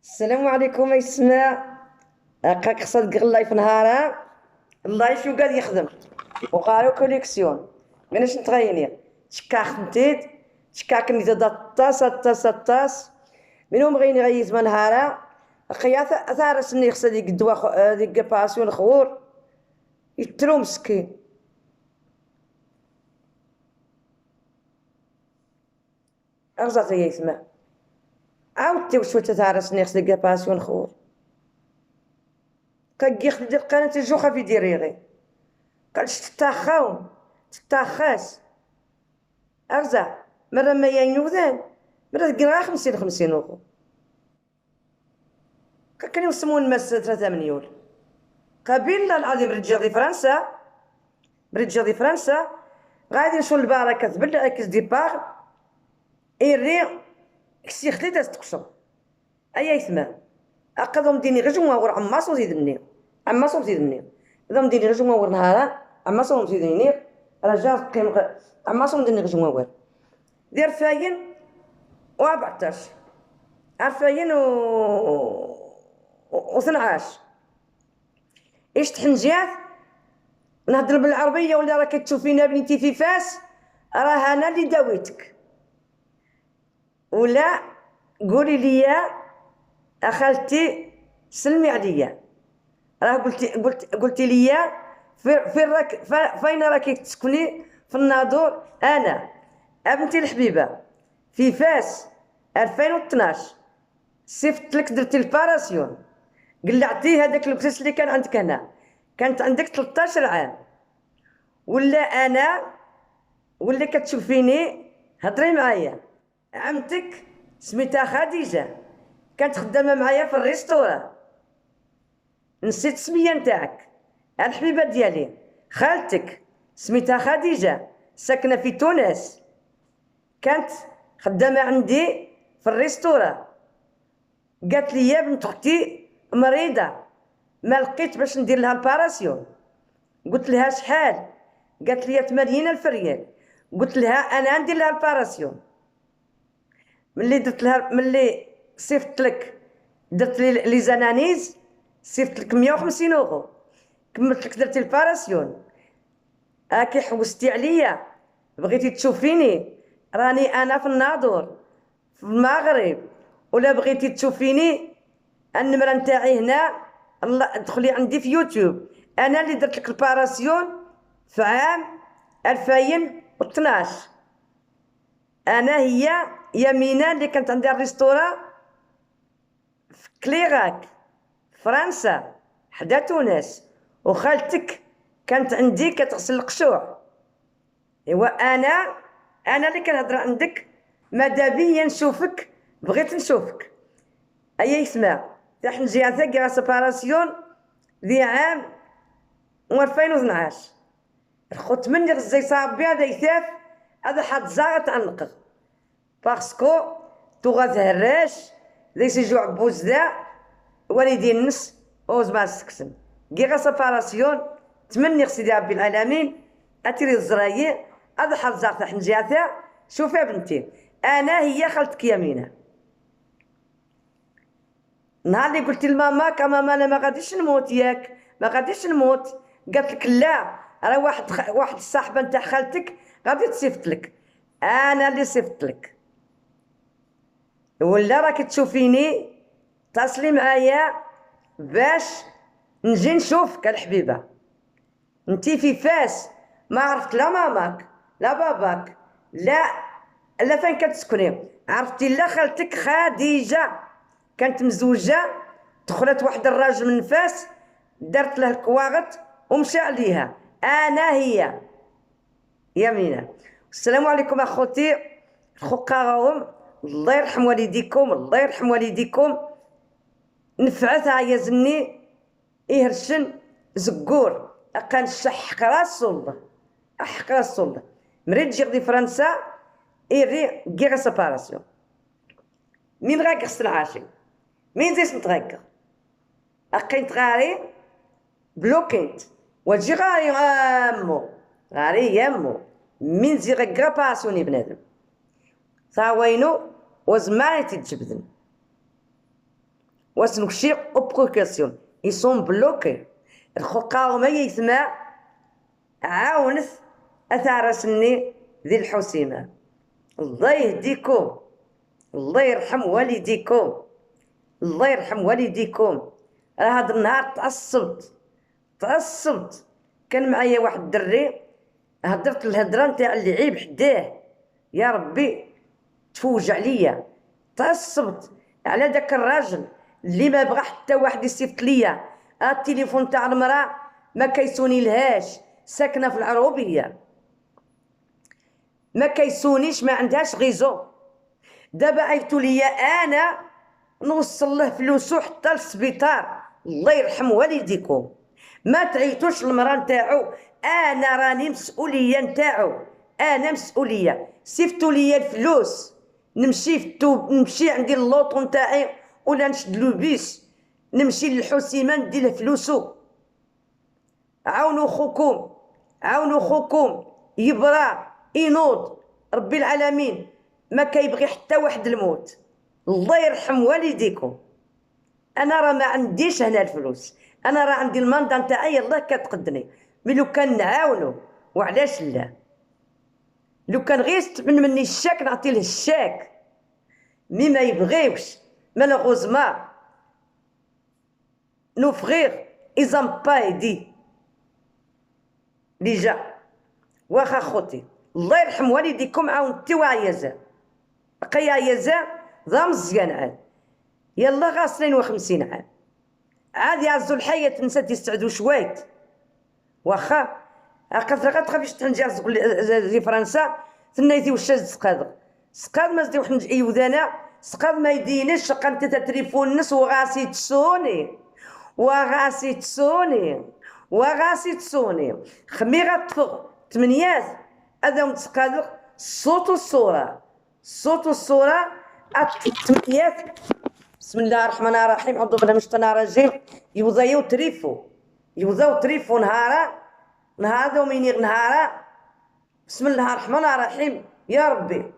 السلام عليكم يسمع. هكاك خصها اللايف نهارها. اللايف يو قاعد يخدم وقالوا كوليكسيون ماناش نتغيني تشكا خدمتيد تشكا كني تدا طاس منهم غيني غيز من نهارها خياث اثار سني خصها ديك الدواء ديك باسيون خور يترو مسكين. ارزات يسمع عاودتي وشو تثار سني خصها ديك باسيون خور كيخ ديال قناة الجوخة في ديريغي قالش تتاخاو تتاخاس ارزع مرة ما ينوذان مرة تلقى 50 €. كان يوسمون الماس 3 مليون قبيلة العظيم رجال دي فرنسا غادي نشوف البركة تبلع اكس ديباغ ايري كسي خليت تقشر ايا يسمع اقدم ديني غجوة ور عماصو زيدني اذا مديني غجوة ور نهارا عماصو زيدني رجال قيم عماصو مديني غجوة ور دير فاين و14 عرفاين و 12 ايش تحنجات نهضر بالعربية ولا راك تشوفينا بنتي في فاس راه انا اللي داويتك ولا قولي لي اخالتي سلمي عليا راه قلتي لي فين راكي تسكني في الناظور انا بنتي الحبيبه في فاس 2012 صيفط لك درتي الباراسيون قلعتي هذاك البسيس اللي كان عندك هنا كانت عندك 13 عام ولا انا ولا كتشوفيني هضري معايا عمتك سميتها خديجه كانت خدامه معايا في الريستوران نسيت السميه نتاعك الحبيبه ديالي خالتك سميتها خديجه ساكنه في تونس كانت خدامه عندي في الريستوران قالت لي يا بنت اختي مريضه ما لقيت باش ندير لها الباراسيون قلت لها شحال قالت لي 80,000 ريال قلت لها انا ندير لها الباراسيون ملي درت لها ملي صيفط لك درت لي زانانيز صيفط لك 150 €. كملت لك درتي الباراسيون هاكي حوستي عليا بغيتي تشوفيني راني انا في الناظور في المغرب ولا بغيتي تشوفيني النمره نتاعي هنا ادخلي عندي في يوتيوب انا اللي درت لك الباراسيون في عام 2012 انا هي يمينة اللي كانت عندها الريستوران في كليغاك فرنسا حدا تونس وخالتك كانت عندي كتغسل القشوع ايوا انا اللي كنهضر عندك ماذا بيا نشوفك بغيت نشوفك ايا يسمع تاع نجي كاع سيباراسيون ذي عام 2012 الخوت مني غزي صابي هذا يثاف هذا حد زاغت عنقه باسكو تو غتهراش ليس جوع بوز ذا والدي النس اوز ما سكسن كي سيباراسيون تمني سيدي ربي العالمين اتري الزراير هذا حد زاغت حنجاته شوفي بنتي انا هي خالتك يمينه نهار اللي قلت لماماك ماما انا ما غاديش نموت ياك ما غاديش نموت قالت لك لا راه واحد الصاحبه نتاع خالتك غادي تصيفط لك انا اللي صيفط لك ولا راكي تشوفيني اتصلي معايا باش نجي نشوفك الحبيبه انتي في فاس ما عرفت لا ماماك لا باباك لا فين كتسكني عرفتي لا خالتك خديجه كانت مزوجه دخلت واحد الراجل من فاس درت له الكواغط ومشى عليها انا هي يمينه. السلام عليكم اخوتي الخقاهم الله يرحم والديكم الله يرحم والديكم نفعتها يا زني يهرشن زقور اقان الشح راس الله احق راس الله مريت جي دي فرنسا ايري كيغا سيباراسيون مين غاك غسل عاشي مين زيس نتغاكا اقين تغاري بلوكينت وتجي غاري غاري يامو من زي غا باسوني بنادم ثاوينو وزماني تتجبدن واسنكشي اوبروكاسيون يسون بلوكي الخقا وما يسمع عاونت اثارسني ذي الحسيمه. الله يهديكم، الله يرحم والديكم، الله يرحم والديكم. هذا النهار تعصبت كان معايا واحد الدري هدرت الهدره نتاع اللعيب حداه، يا ربي تفوج عليا. تعصبت على داك الراجل اللي ما بغى حتى واحد يصيفط ليا التليفون تاع المراه ما كيسوني لهاش، ساكنه في العروبيه ما كيسونيش، ما عندهاش غيزو. دابا عيطوا ليا انا نوصل له فلوسو حتى للسبيطار. الله يرحم والديكم، ما تعيطوش المراه نتاعو، انا راني مسؤوليه نتاعو، انا مسؤوليه. صيفطوا ليا الفلوس نمشي عندي اللوطو نتاعي ولا نشد لو بيس نمشي للحسيمه ندي له فلوسو. عاونوا خوكم، عاونوا خوكم يبرى ينوض، ربي العالمين ما كيبغي حتى واحد الموت. الله يرحم والديكم. انا راه ما عنديش هنا الفلوس، انا راه عندي المنطقه نتاعي الله كتقدني، مي لو كان نعاونوا وعلاش لا. لو كان غير يستمن مني الشاك نعطي له الشاك، مي ما يبغيوش مالوغوزمون نو فغير إزام با ايدي ديجا. واخا خوتي الله يرحم والديكم عاونتي وعيازة بقى عيازة ذا مزيان عاد يلا غا 52 عام عاد يعزو الحياة تنسى تستعدو شويت. واخا كثر غتخافيش تنجي زي فرنسا ثنيتي واش سقاد ما زدي وحنا يوذانا سقاد ما يدينش شقا انت تليفون الناس وغاسي تسوني خمي غتفغ تمنيات هذا متسقادر صوت الصورة التمنيات. بسم الله الرحمن الرحيم، أعوذ بالله من الشيطان الرجيم. يوضاو تريفو نهار دومينيغ نهارا. بسم الله الرحمن الرحيم، يا ربي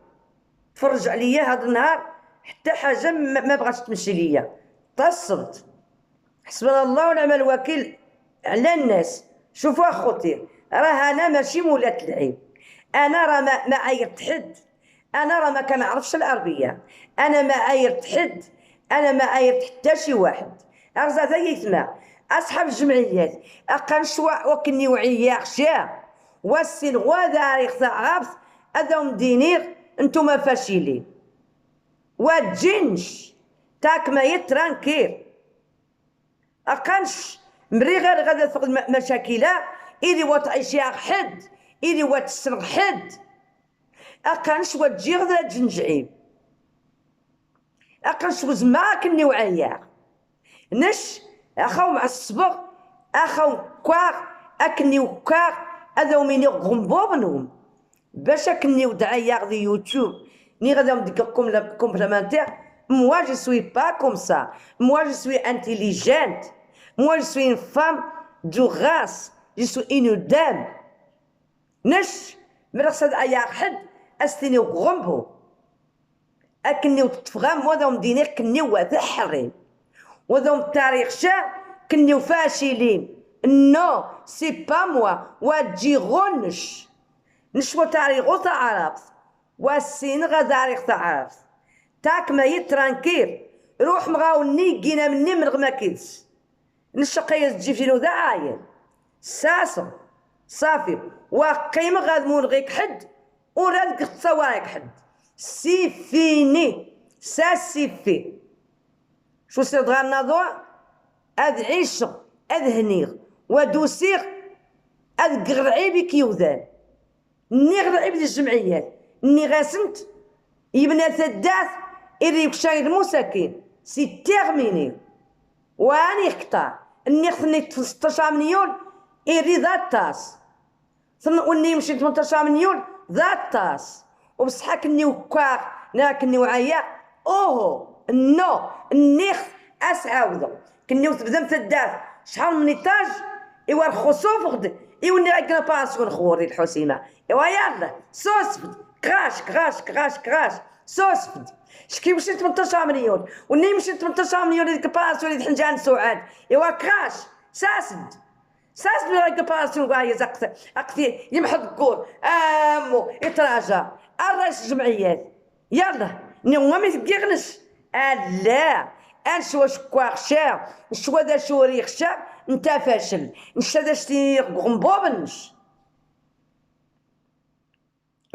تفرج عليا هذا النهار حتى حاجه ما بغاتش تمشي ليا. تصبت حسبنا الله ونعم الوكيل على الناس. شوفوا اخوتي راه انا ماشي مولات العيب، انا راه ما عايرت حد، انا راه ما كنعرفش العربيه، انا ما عايرت حد، انا ما عايرت حتى شي واحد. ارزا يسمع اصحاب الجمعيات اقنشوا وكني وعيا خشا والسين غواداري عرفت هذا دينير انتوما فاشلين واتجنش تاك ما يترانكير اقنش مري غير غادا تفقد مشاكلها إلي وتعيشي حد إلي وتسرق حد أقنش وتجي غدا جنجعيب أقنش وزما كني وعيا نش أخاو مع الصبغ أخاو كواغ أكني وكواغ هذا وميني غنبوبنهم باش أكني ودعايا غدي يوتيوب ني غدا نديكم كومبليمنتير. Moi je suis pas comme ça. Moi je suis intelligente. Moi je suis une femme de race. Je suis une dame. نش مرقصد عيا حد استني وغنبو أكني وتفغام وذا مديني كني وذحرين وذا التاريخ شا كني وفاشلين. نو سي با موا وتجي غنش نشوى تاريخ تعرف والسين غداريخ تعرف تاك ما يترانكير روح مغاوني جينا مني من غما كيدس نشقيا تجي فينو ذا عاين ساسا صافي وقيمة غادمون غيك حد وراد تصواريك حد سي فيني سا سي في شو سير دغا النضوع هاد عيش هاد هنيغ ودوسيغ هاد قرعيبي كيوذان ني غرعيب ديال الجمعيات ني غاسنت يبنى ثداث إريك شايد المساكين سي تيرميني واني اختار اني خصني 16 مليون إيري ذات تاس وني مشيت 18 مليون ذات تاس وبصحا كني وكاغ كني وعيا اوهو نو النيخ اسعاودو كني وتبدا ثداث شحال من ايطاج ايوا الخصوف غد ايوا عندنا باسيون خوري الحسيمه ايوا يلا صوصفت كراش سوسفد شكي مشي 18 مليون وني مشي 18 مليون ريكباراسيون اللي حنجان سعاد ايوا كراش ساسد ريكباراسيون كاع اقفي يمحض الكور امو يتراجع الرئيس الجمعيات يلا نيوما ما تبيغنش لا انشوا شكوا خشا نشوا دا شوري خشا انت فاشل نشا دا شتي غمبوبنش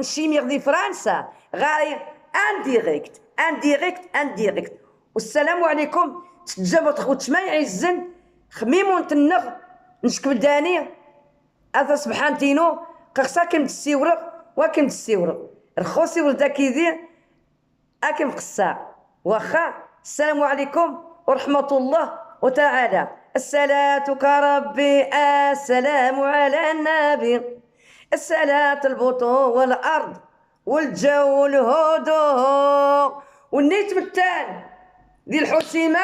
نشيميغ دي فرنسا غاري انديريكت والسلام عليكم تجابوا تخوت ما يعزن خميم ونتنغ نشكب داني هذا سبحان تينو قرصا كيم تسيورق وكيم تسيورق الخوسي ولدا كيدي اكيم قصا واخا. السلام عليكم ورحمة الله وتعالى. الصلاة ربي السلام على النبي الصلاة البطون والأرض والجو والهدوء والنيت بالتال دي الحسيمة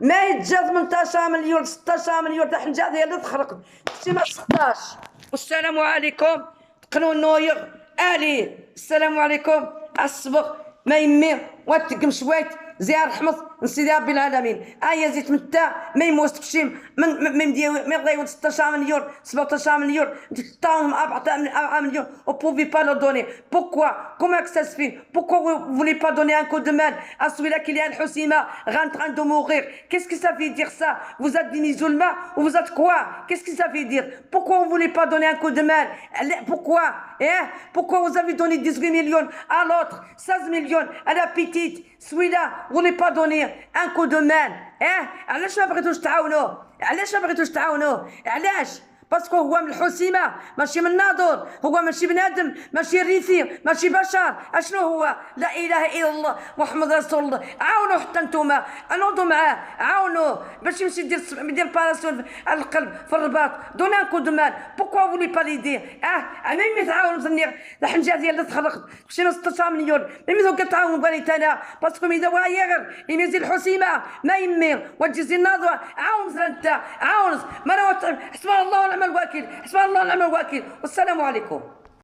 ما يتجا 18 مليون 16 مليون تاع حنجات هي اللي تخرق الحسيمة 16. والسلام عليكم قنون نويغ آلي. السلام عليكم الصبغ ما يمي واتقم شويت زيار حمص نسيدي ربي العالمين زيت متاع ما يموت بشيم من غير 16 مليون 17 مليون تطاهم 4 مليون او بوفي با لو دوني بوكوا كومون que ça se fait pourquoi vous voulez pas donner un coup de main à celui-là qui est Houssima en train de mourir? Qu'est-ce que ça veut dire ça? Vous êtes des musulmans ou vous êtes quoi? Qu'est-ce que ça veut dire? Pourquoi vous voulez pas donner un coup de main? Pourquoi? Pourquoi vous avez donné 18 millions à l'autre 16 millions à la petite? celui-là vous voulez pas donner un coup de main. علاش ما بغيتوش تعاونوا؟ علاش؟ باسكو هو من الحسيمة ماشي من الناظور، هو ماشي بنادم، ماشي ريفي، ماشي بشر. اشنو هو؟ لا اله الا الله محمد رسول الله. عاونوا حتى نتوما، نوضوا معاه، عاونوا باش يمشي يدير باراسيون على القلب في الرباط. دوني ان كو دو مان. بوكوا فولي با ليدي؟ ميمي تعاونوا تنيغ الحنجات ديال اللي تخرقت مشينا 16 مليون ميمي كتعاونوا بانيت انا باسكو ميدا وايغر يميزي الحسيمة ما يمي وتجيزي الناظور. عاون انت عاون ما حسبنا الله ونعم الوكيل، حسبنا الله ونعم الوكيل. والسلام عليكم.